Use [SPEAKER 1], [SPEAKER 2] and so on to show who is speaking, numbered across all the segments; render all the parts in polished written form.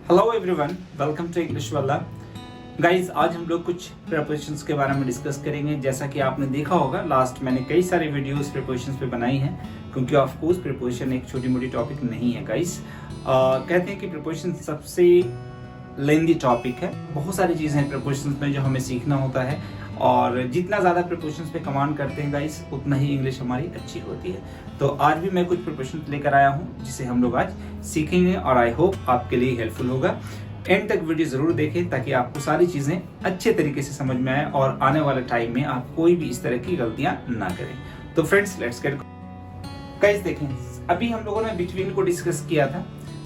[SPEAKER 1] Hello everyone, welcome to English वाला। Guys, आज हम लोग कुछ प्रीपोजिशंस के बारे में डिस्कस करेंगे। जैसा कि आपने देखा होगा, लास्ट मैंने कई सारे वीडियोस प्रीपोजिशंस पे बनाई हैं, क्योंकि ऑफ कोर्स प्रीपोजिशन एक छोटी मोटी टॉपिक नहीं है गाइज। कहते हैं कि प्रीपोजिशन सबसे लेंदी टॉपिक है। बहुत सारी चीज़ें हैं प्रीपोजिशंस में जो हमें सीखना होता है, और जितना ज़्यादा प्रीपोजिशंस पे कमांड करते हैं गाइस, उतना ही इंग्लिश हमारी अच्छी होती है। तो आज भी मैं कुछ प्रीपोजिशंस लेकर आया हूँ जिसे हम लोग आज सीखेंगे, और आई होप आपके लिए हेल्पफुल होगा। एंड तक वीडियो जरूर देखें ताकि आपको सारी चीज़ें अच्छे तरीके से समझ में आए और आने वाले टाइम में आप कोई भी इस तरह की गलतियाँ ना करें। तो फ्रेंड्स, लेट्स गेट। गाइस देखें, अभी हम लोगों ने बिटवीन को डिस्कस किया था।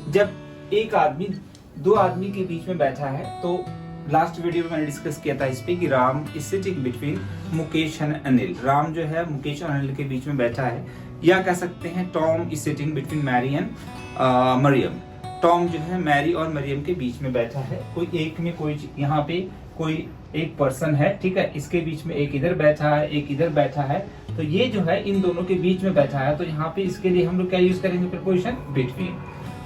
[SPEAKER 1] जब एक आदमी दो आदमी के बीच में बैठा है, तो लास्ट वीडियो में मैंने डिस्कस किया था इस पे कि Ram is sitting between Mukesh and Anil. Ram जो है मुकेश और अनिल के बीच में बैठा है, या कह सकते हैं Tom is sitting between Mary and Mariam. Tom जो है मैरी और मरियम के बीच में बैठा है। कोई एक में कोई यहाँ पे कोई एक पर्सन है, ठीक है, इसके बीच में एक इधर बैठा है, एक इधर बैठा है, तो ये जो है इन दोनों के बीच में बैठा है। तो यहाँ पे इसके लिए हम लोग क्या यूज करेंगे? Preposition between.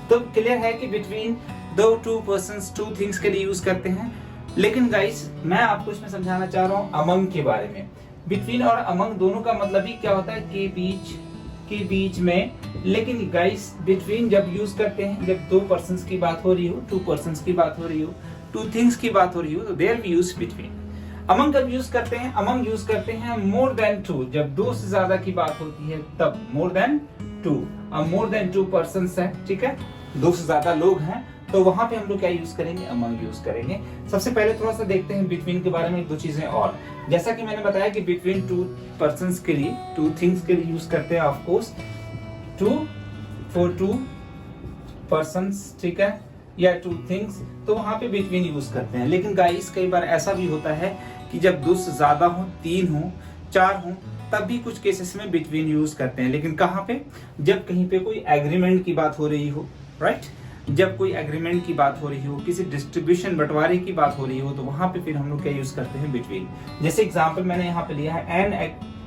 [SPEAKER 1] तो क्लियर है कि बिटवीन दो टू पर्सन्स टू थिंग्स के लिए यूज करते हैं। लेकिन गाइस, मैं आपको इसमें समझाना चाह रहा हूँ अमंग के बारे में। बिटवीन और अमंग दोनों का मतलब ही क्या होता है? के बीच में। लेकिन गाइस, बिटवीन जब यूज करते हैं, जब दो पर्सन्स की बात हो रही हो, टू पर्सन्स की बात हो रही हो, टू थिंग्स की बात हो रही हो, तो there we use between. Among कब यूज करते हैं? अमंग यूज करते हैं मोर देन टू। जब दो से ज्यादा की बात होती है तब मोर देन टू। अब मोर देन टू पर्सन्स है, ठीक है, दो से ज्यादा लोग हैं, तो वहां पे हम लोग क्या यूज करेंगे? अमंग यूज करेंगे। सबसे पहले थोड़ा सा देखते हैं बिटवीन के बारे में, दो चीजें और। जैसा कि मैंने बताया कि बिटवीन टू पर्सन्स के लिए, टू थिंग्स के लिए यूज करते हैं of course, two for two persons, ठीक है, या टू थिंग्स, तो वहां पे बिटवीन यूज करते हैं। लेकिन गाइस, कई बार ऐसा भी होता है कि जब दो से ज्यादा हो, तीन हो, चार हो, तब भी कुछ केसेस में बिटवीन यूज करते हैं। लेकिन कहाँ पे? जब कहीं पे कोई एग्रीमेंट की बात हो रही हो, राइट, जब कोई एग्रीमेंट की बात हो रही हो, किसी डिस्ट्रीब्यूशन बंटवारे की बात हो रही हो, तो वहां पे फिर हम लोग क्या यूज करते हैं? बिटवीन। जैसे एग्जांपल मैंने यहाँ पे लिया है,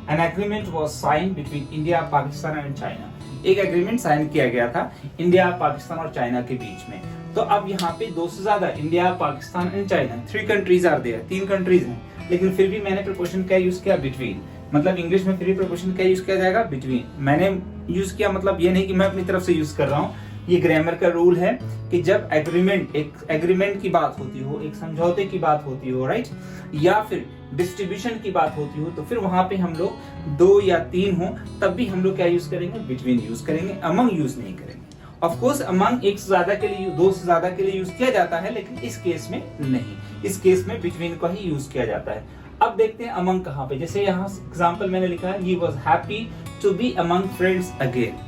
[SPEAKER 1] an agreement was signed between India, Pakistan and China. एक एग्रीमेंट साइन किया गया था इंडिया, पाकिस्तान और चाइना के बीच में। तो अब यहाँ पे दो से ज्यादा, India, Pakistan and China, three countries are there, तीन कंट्रीज हैं, लेकिन फिर भी मैंने प्रीपोजिशन क्या यूज किया? बिटवीन। मतलब इंग्लिश में फिर प्रीपोजिशन क्या यूज किया जाएगा? बिटवीन। मैंने यूज किया, मतलब ये नहीं कि मैं अपनी तरफ से यूज कर रहा हूँ, ये ग्रामर का रूल है कि जब एक एग्रीमेंट की बात होती हो, एक समझौते की बात होती हो, राइट, या फिर डिस्ट्रीब्यूशन की बात होती हो, तो फिर वहां पे हम लोग दो या तीन हो, तब भी हम लोग क्या यूज करेंगे? बिटवीन यूज करेंगे, अमंग यूज नहीं करेंगे। ऑफ कोर्स अमंग एक से ज्यादा के लिए, दो से ज्यादा के लिए यूज किया जाता है, लेकिन इस केस में नहीं, इस केस में बिटवीन का ही यूज किया जाता है। अब देखते हैं अमंग कहाँ पे। जैसे यहाँ एग्जाम्पल मैंने लिखा है, he was happy to be among friends again.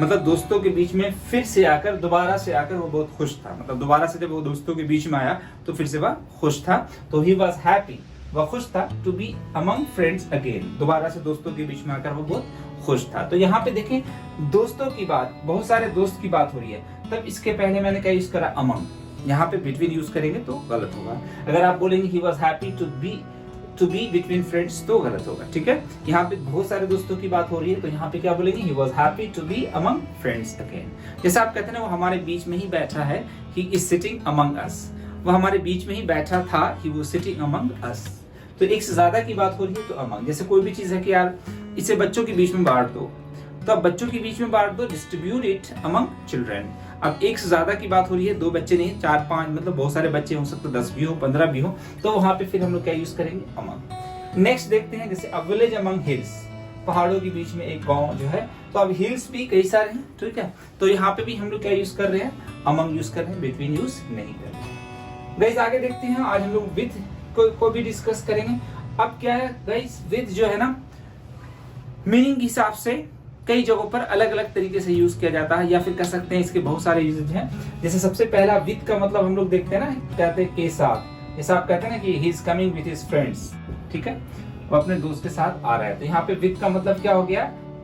[SPEAKER 1] मतलब दोस्तों के बीच में फिर से आकर, दोबारा से आकर वो बहुत खुश था। मतलब दोबारा से जब वो दोस्तों के बीच में आया तो फिर से वह खुश था। तो ही वॉज हैप्पी, वह खुश था, to be among friends again, दोबारा से दोस्तों के बीच में आकर वो बहुत खुश था। तो यहाँ पे देखें, दोस्तों की बात, बहुत सारे दोस्त की बात हो रही है, तब इसके पहले मैंने क्या यूज करा? अमंग। यहाँ पे बिटवीन यूज करेंगे तो गलत होगा। अगर आप बोलेंगे he was happy to be between friends, तो गलत होगा, ठीक है। यहाँ पे बहुत सारे दोस्तों की बात हो रही है, तो यहाँ पे क्या बोलेंगे? He was happy to be among friends again. जैसे आप कहते हैं ना, वो हमारे बीच में ही बैठा है, ही इज सिटिंग अमंग अस। वो हमारे बीच में ही बैठा था, ही वाज सिटिंग अमंग अस। तो एक से ज्यादा की बात हो रही है तो अमंग। जैसे कोई भी चीज है कि यार इसे बच्चों के बीच में बांट दो, तो अब बच्चों के बीच में बांट दो, डिस्ट्रीब्यूट इट अमंग चिल्ड्रन। अब एक से ज्यादा की बात हो रही है, दो बच्चे नहीं, चार पांच, मतलब बहुत सारे बच्चे हो सकते, 10 भी हो, 15 भी हो, तो वहां पे फिर हम लोग क्या यूज करेंगे? अमंग। नेक्स्ट देखते हैं, जैसे अ विलेज अमंग हिल्स, पहाड़ों के बीच में एक गांव जो है, तो अब हिल्स भी कई सारे हैं, ठीक है, तो यहाँ पे भी हम लोग क्या यूज कर रहे हैं? अमंग यूज कर रहे हैं, बिटवीन यूज नहीं कर रहे हैं। गाइस आगे देखते हैं, आज हम लोग विद को भी डिस्कस करेंगे। अब क्या है गाइस, विद जो है ना, मीनिंग के हिसाब से कई जगहों पर अलग अलग तरीके से यूज किया जाता है, या फिर कह सकते हैं इसके बहुत सारे यूजेज हैं। जैसे सबसे पहला विद का मतलब हम लोग देखते हैं ना, कहते हैं के साथ। जैसे आप कहते हैं ना कि he is coming with his friends, ठीक है, वो अपने दोस्त के साथ आ रहा है, तो यहाँ पे विद का मतलब क्या हो गया?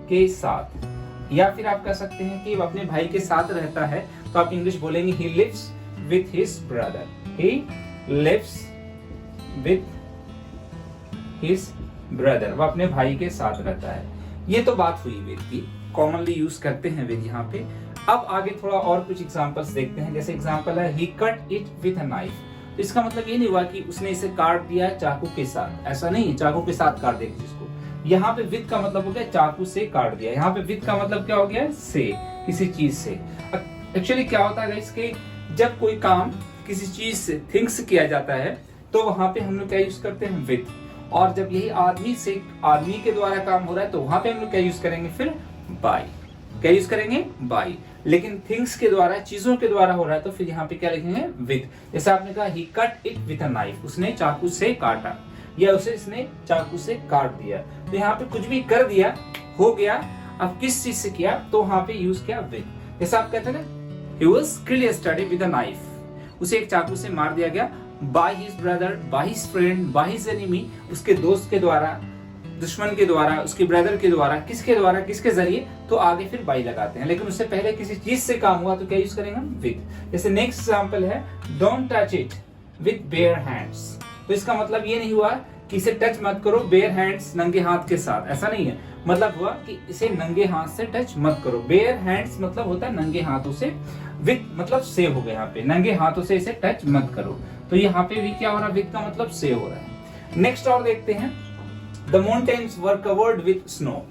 [SPEAKER 1] के साथ। या फिर आप कह सकते हैं कि वो अपने भाई के साथ रहता है, तो आप इंग्लिश बोलेंगे he lives with his brother, he lives with his brother, वो अपने भाई के साथ रहता है। ये तो बात हुई विद की, कॉमनली यूज करते हैं विद यहाँ पे। अब आगे थोड़ा और कुछ एग्जांपल्स देखते हैं। जैसे एग्जांपल है ही cut it with a knife. तो इसका मतलब ये नहीं हुआ कि उसने इसे काट दिया चाकू के साथ, ऐसा नहीं, चाकू के साथ काट देगा जिसको। यहाँ पे विथ का मतलब हो गया चाकू से काट दिया। यहाँ पे विथ का मतलब क्या हो गया, से, किसी चीज से। एक्चुअली क्या होता है इसके, जब कोई काम किसी चीज से, थिंग्स से किया जाता है तो वहां पे हम लोग क्या यूज करते हैं, विथ। और जब यही आदमी से, आदमी के द्वारा काम हो रहा है तो वहां पे हम लोग क्या यूज करेंगे, फिर बाय। क्या यूज करेंगे, बाय। लेकिन थिंग्स के द्वारा, चीजों के द्वारा हो रहा है तो फिर यहाँ पे क्या लिखेंगे, विथ। जैसे आपने कहा ही cut it with a knife, उसने चाकू से काटा, या उसे इसने चाकू से काट दिया। तो यहाँ पे कुछ भी कर दिया, हो गया। अब किस चीज से किया, तो वहां पे यूज किया विथ। जैसे आप कहते हैं ना, he was killed yesterday with a knife, उसे एक चाकू से मार दिया गया by his brother, by his friend, by his enemy, उसके दोस्त के द्वारा, दुश्मन के द्वारा, उसके ब्रदर के द्वारा, किसके द्वारा, किसके जरिए, तो आगे फिर बाई लगाते हैं। लेकिन उससे पहले किसी चीज से काम हुआ तो क्या यूज करेंगे हम, विथ। जैसे नेक्स्ट एग्जांपल है don't touch it with bare hands. तो इसका मतलब ये नहीं हुआ कि इसे टच मत करो बेयर हैंड्स, नंगे हाथ के साथ, ऐसा नहीं है। मतलब हुआ कि इसे नंगे हाथ से टच मत करो। बेयर हैंड्स मतलब होता है नंगे हाथों से, विथ मतलब से हो गया, यहाँ पे नंगे हाथों से इसे टच मत करो। तो यहाँ पे भी क्या हो रहा है, विथ का मतलब से हो रहा है। नेक्स्ट और देखते हैं, the mountains were covered with snow.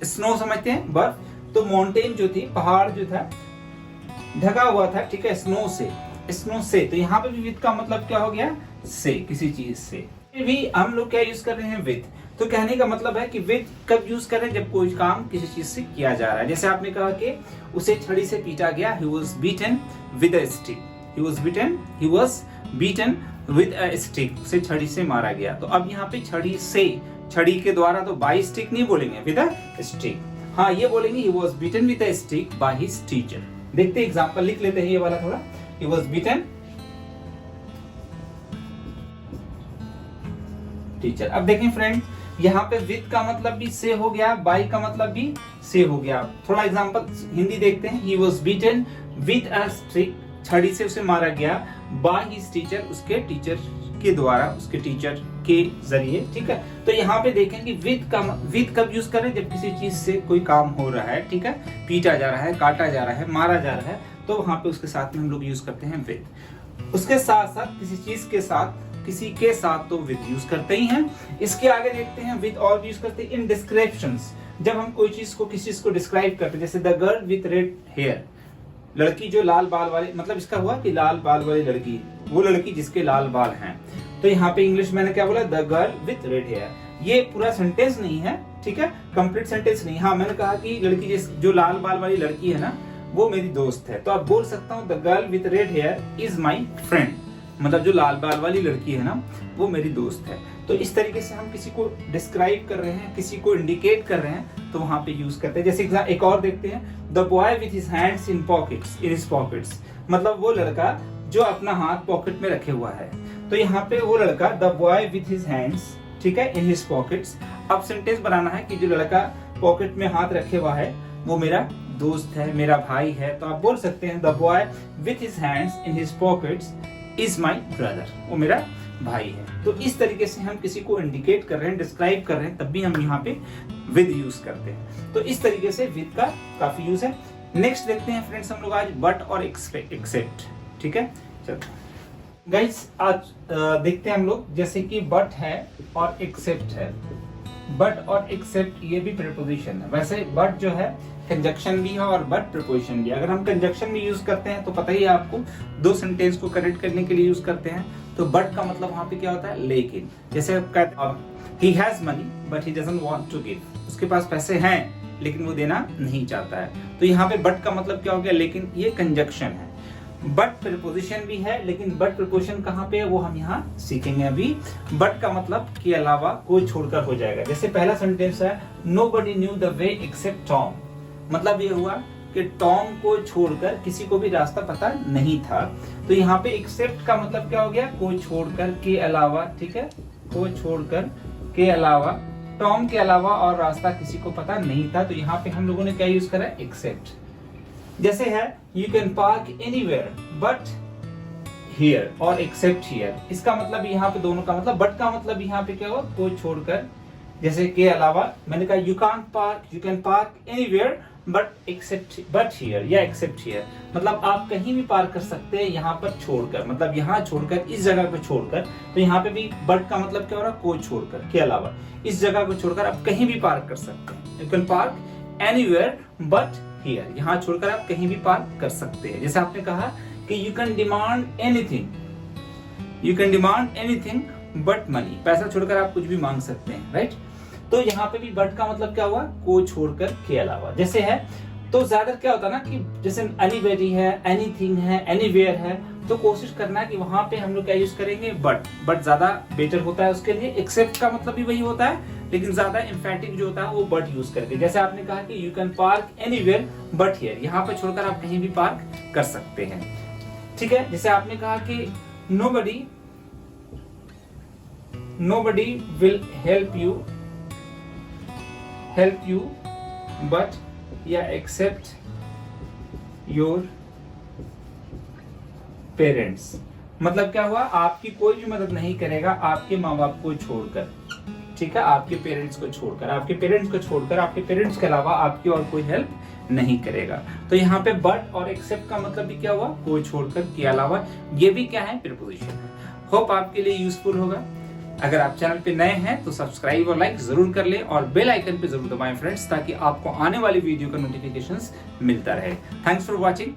[SPEAKER 1] Snow समझते हैं, बर्फ। तो माउंटेन जो थी, पहाड़ जो था, ढका हुआ था, ठीक है, स्नो से, स्नो से। तो यहाँ पे भी विथ का मतलब क्या हो गया, से, किसी चीज से। भी हम लोग क्या यूज कर रहे हैं, विथ। तो कहने का मतलब है कि विथ कब यूज कर रहे हैं, जब कोई काम किसी चीज से किया जा रहा है। जैसे आपने कहा कि उसे छड़ी से पीटा गया, he was beaten with a stick, he was beaten with a stick, उसे छड़ी से मारा गया। तो अब यहाँ पे छड़ी से, छड़ी के द्वारा तो by stick नहीं बोलेंगे, with a stick। हाँ, ये बोलेंगे he was beaten with a stick by his teacher। देखते एग्जाम्पल लिख लेते हैं ये वाला थोड़ा, he was beaten टीचर। अब देखें फ्रेंड्स, यहाँ पे विथ का मतलब भी से हो गया, बाई का मतलब भी से हो गया। थोड़ा एग्जांपल हिंदी देखते हैं। He was beaten with a stick, छड़ी से उसे मारा गया, बाय हिज टीचर, उसके टीचर के द्वारा, उसके टीचर के जरिए, ठीक है। तो यहाँ पे देखें कि विथ कब यूज करें, जब किसी चीज से कोई काम हो रहा है, ठीक है, पीटा जा रहा है, काटा जा रहा है, मारा जा रहा है, तो वहां पे उसके साथ में हम लोग यूज करते हैं विथ। उसके साथ साथ किसी चीज के साथ, किसी के साथ तो विद यूज करते ही हैं। इसके आगे देखते हैं विद और भी यूज करते हैं इन डिस्क्रिप्शंस। जब हम कोई चीज को, किसी चीज को डिस्क्राइब करते हैं, जैसे the girl with red hair, लड़की जो लाल बाल वाले, मतलब इसका हुआ कि लाल बाल वाली लड़की, वो लड़की जिसके लाल बाल हैं। तो यहाँ पे इंग्लिश मैंने क्या बोला, the girl with red hair. ये पूरा सेंटेंस नहीं है, ठीक है, कंप्लीट सेंटेंस नहीं। हाँ, मैंने कहा कि लड़की जो लाल बाल वाली लड़की है ना, वो मेरी दोस्त है। तो आप बोल सकता हूँ the girl with red here is my friend, मतलब जो लाल बाल वाली लड़की है ना, वो मेरी दोस्त है। तो इस तरीके से हम किसी को डिस्क्राइब कर रहे हैं, किसी को इंडिकेट कर रहे हैं, तो वहां पे यूज करते हैं। जैसे एक और देखते हैं, the boy with his hands in his pockets, मतलब वो लड़का जो अपना हाथ पॉकेट में रखे हुआ है। तो यहाँ पे वो लड़का, the boy with his hands, ठीक है, इन हिज पॉकेट्स। अब सेंटेंस बनाना है कि जो लड़का पॉकेट में हाथ रखे हुआ है वो मेरा दोस्त है, मेरा भाई है। तो आप बोल सकते हैं the boy with his hands in his pockets is my brother, वो मेरा भाई है। तो इस तरीके से हम किसी को इंडिकेट कर रहे हैं, डिस्क्राइब कर रहे हैं, तब भी हम यहाँ पे विद यूज करते हैं। तो इस तरीके से विद का काफी यूज है। नेक्स्ट देखते हैं फ्रेंड्स हम लोग आज बट और एक्सेप्ट, ठीक है। चलो गाइस, आज देखते हैं हम लोग, जैसे कि बट है और एक्सेप्ट है। बट और एक्सेप्ट ये भी प्रीपोजिशन है। वैसे बट जो है कंजक्शन भी है और बट प्रीपोजिशन भी। अगर हम कंजक्शन भी यूज करते हैं तो पता ही है आपको, दो सेंटेंस को कनेक्ट करने के लिए यूज करते हैं। तो बट का मतलब वहां पे क्या होता है, लेकिन। जैसे he has money but he doesn't want to give, उसके पास पैसे हैं लेकिन वो देना नहीं चाहता है। तो यहाँ पे बट का मतलब क्या हो गया, लेकिन। ये कंजक्शन है। बट प्रीपोजिशन भी है, लेकिन बट प्रीपोजिशन कहाँ पे है वो हम यहाँ सीखेंगे अभी। बट का मतलब के अलावा कोई छोड़कर हो जाएगा। जैसे पहला सेंटेंस है, nobody knew the way except Tom, मतलब ये हुआ कि टॉम को छोड़कर किसी को भी रास्ता पता नहीं था। तो यहाँ पे एक्सेप्ट का मतलब क्या हो गया, को छोड़कर, के अलावा, ठीक है, को छोड़कर, के अलावा, टॉम के अलावा और रास्ता किसी को पता नहीं था। तो यहाँ पे हम लोगों ने क्या यूज करा, एक्सेप्ट। जैसे है you can park anywhere but here और एक्सेप्ट हियर। इसका मतलब यहाँ पे दोनों का मतलब, बट का मतलब यहाँ पे क्या हुआ, को छोड़कर, जैसे के अलावा। मैंने कहा you can park anywhere but here या एक्सेप्ट हियर, मतलब आप कहीं भी पार्क कर सकते हैं यहाँ पर छोड़कर, मतलब यहाँ छोड़कर, इस जगह को छोड़कर। तो यहाँ पे भी बट का मतलब क्या हो रहा है, को छोड़कर, के अलावा इस जगह को छोड़कर आप कहीं भी पार्क कर सकते हैं। You can park anywhere but here, यहाँ छोड़कर आप कहीं भी पार्क कर सकते हैं। जैसे आपने कहा कि you can demand anything but money, पैसा छोड़कर आप कुछ भी मांग सकते हैं, राइट। तो यहाँ पे भी बट का मतलब क्या हुआ, को छोड़कर, के अलावा। जैसे है तो ज्यादा क्या होता है ना कि जैसे एनीबॉडी है, एनीथिंग है, एनीवेयर है, तो कोशिश करना है कि वहां पे हम लोग क्या यूज करेंगे, बट ज्यादा बेटर होता है उसके लिए। एक्सेप्ट का मतलब भी वही होता है, लेकिन ज्यादा एम्फेटिक जो होता है वो बट यूज करके। जैसे आपने कहा कि you can park anywhere but here, यहाँ पे छोड़कर आप कहीं भी पार्क कर सकते हैं, ठीक है। जैसे आपने कहा कि nobody will help you but या except your parents, मतलब क्या हुआ, आपकी कोई भी मदद नहीं करेगा आपके माँ बाप को छोड़कर, ठीक है, आपके पेरेंट्स को छोड़कर, आपके पेरेंट्स के अलावा आपकी और कोई हेल्प नहीं करेगा। तो यहाँ पे बट और एक्सेप्ट का मतलब भी क्या हुआ, को छोड़कर, के अलावा। ये भी क्या है, प्रीपोजिशन। होप आपके लिए यूजफुल होगा। अगर आप चैनल पे नए हैं तो सब्सक्राइब और लाइक जरूर कर लें और बेल आइकन पे जरूर दबाएं फ्रेंड्स, ताकि आपको आने वाली वीडियो का नोटिफिकेशंस मिलता रहे। Thanks for watching.